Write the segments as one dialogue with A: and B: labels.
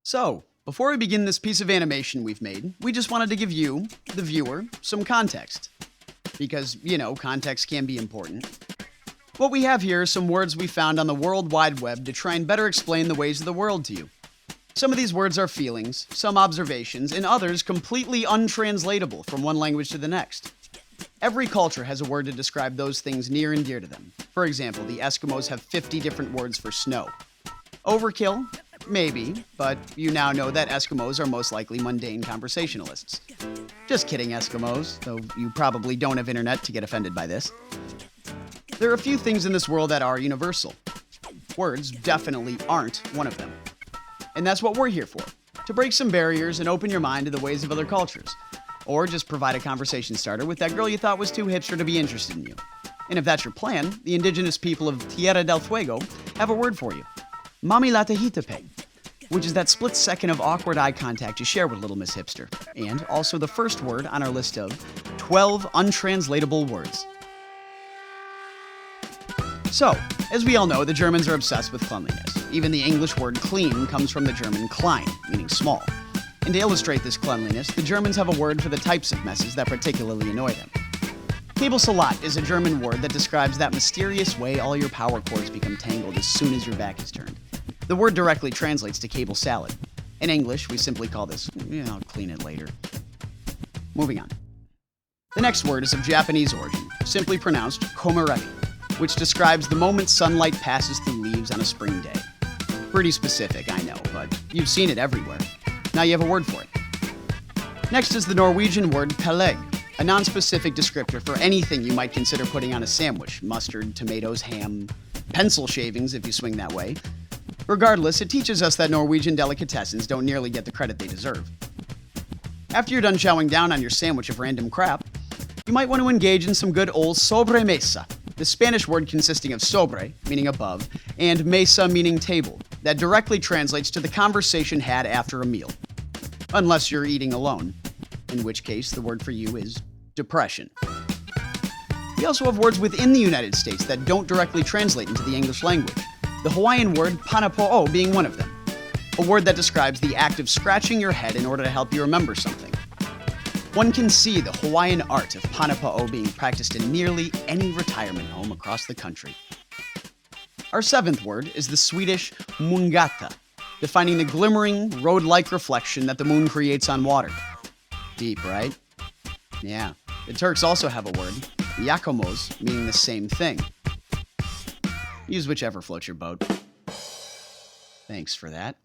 A: So, before we begin this piece of animation we've made, we just wanted to give you, the viewer, some context. Because, context can be important. What we have here are some words we found on the World Wide Web to try and better explain the ways of the world to you. Some of these words are feelings, some observations, and others completely untranslatable from one language to the next. Every culture has a word to describe those things near and dear to them. For example, the Eskimos have 50 different words for snow. Overkill? Maybe, but you now know that Eskimos are most likely mundane conversationalists. Just kidding, Eskimos, though you probably don't have internet to get offended by this. There are a few things in this world that are universal. Words definitely aren't one of them. And that's what we're here for, to break some barriers and open your mind to the ways of other cultures. Or just provide a conversation starter with that girl you thought was too hipster to be interested in you. And if that's your plan, the indigenous people of Tierra del Fuego have a word for you. Mami la Tahitape, which is that split second of awkward eye contact you share with Little Miss Hipster, and also the first word on our list of 12 untranslatable words. So, as we all know, the Germans are obsessed with cleanliness. Even the English word clean comes from the German klein, meaning small. And to illustrate this cleanliness, the Germans have a word for the types of messes that particularly annoy them. Kabelsalat is a German word that describes that mysterious way all your power cords become tangled as soon as your back is turned. The word directly translates to cable salad. In English, we simply call this, I'll clean it later. Moving on. The next word is of Japanese origin, simply pronounced komareri, which describes the moment sunlight passes through leaves on a spring day. Pretty specific, I know, but you've seen it everywhere. Now you have a word for it. Next is the Norwegian word peleg, a non-specific descriptor for anything you might consider putting on a sandwich: mustard, tomatoes, ham, pencil shavings if you swing that way. Regardless, it teaches us that Norwegian delicatessens don't nearly get the credit they deserve. After you're done chowing down on your sandwich of random crap, you might want to engage in some good old sobremesa, the Spanish word consisting of sobre, meaning above, and mesa, meaning table, that directly translates to the conversation had after a meal. Unless you're eating alone, in which case the word for you is depression. We also have words within the United States that don't directly translate into the English language, the Hawaiian word panapo'o being one of them, a word that describes the act of scratching your head in order to help you remember something. One can see the Hawaiian art of panapo'o being practiced in nearly any retirement home across the country. Our seventh word is the Swedish mungata, defining the glimmering, road-like reflection that the moon creates on water. Deep, right? Yeah. The Turks also have a word, yakomos, meaning the same thing. Use whichever floats your boat. Thanks for that.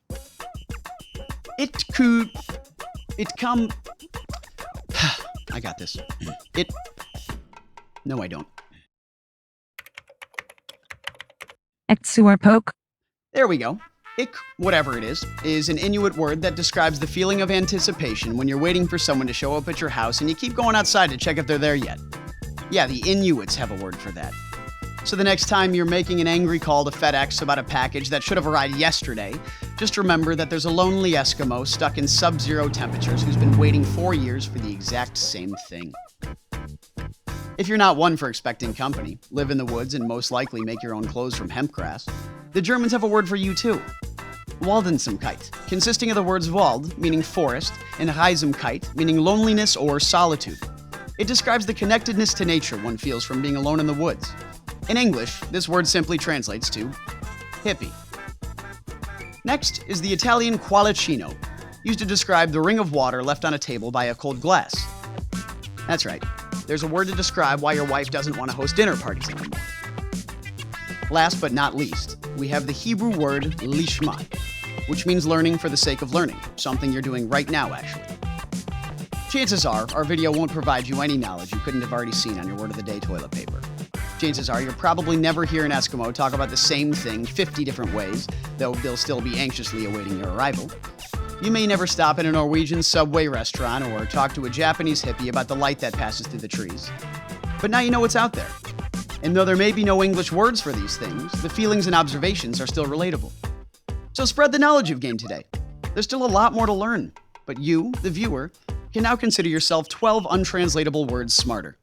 A: I got this. No, I don't.
B: Eksuarpok.
A: There we go. Ik, whatever it is an Inuit word that describes the feeling of anticipation when you're waiting for someone to show up at your house and you keep going outside to check if they're there yet. Yeah, the Inuits have a word for that. So the next time you're making an angry call to FedEx about a package that should have arrived yesterday, just remember that there's a lonely Eskimo stuck in sub-zero temperatures who's been waiting 4 years for the exact same thing. If you're not one for expecting company, live in the woods and most likely make your own clothes from hemp grass, the Germans have a word for you too. Waldensamkeit, consisting of the words Wald, meaning forest, and Einsamkeit, meaning loneliness or solitude. It describes the connectedness to nature one feels from being alone in the woods. In English, this word simply translates to hippie. Next is the Italian qualicino, used to describe the ring of water left on a table by a cold glass. That's right, there's a word to describe why your wife doesn't want to host dinner parties anymore. Last but not least, we have the Hebrew word lishma, which means learning for the sake of learning, something you're doing right now, actually. Chances are, our video won't provide you any knowledge you couldn't have already seen on your word of the day toilet paper. Chances are you'll probably never hear an Eskimo talk about the same thing 50 different ways, though they'll still be anxiously awaiting your arrival. You may never stop in a Norwegian Subway restaurant or talk to a Japanese hippie about the light that passes through the trees. But now you know what's out there. And though there may be no English words for these things, the feelings and observations are still relatable. So spread the knowledge you've gained today. There's still a lot more to learn, but you, the viewer, can now consider yourself 12 untranslatable words smarter.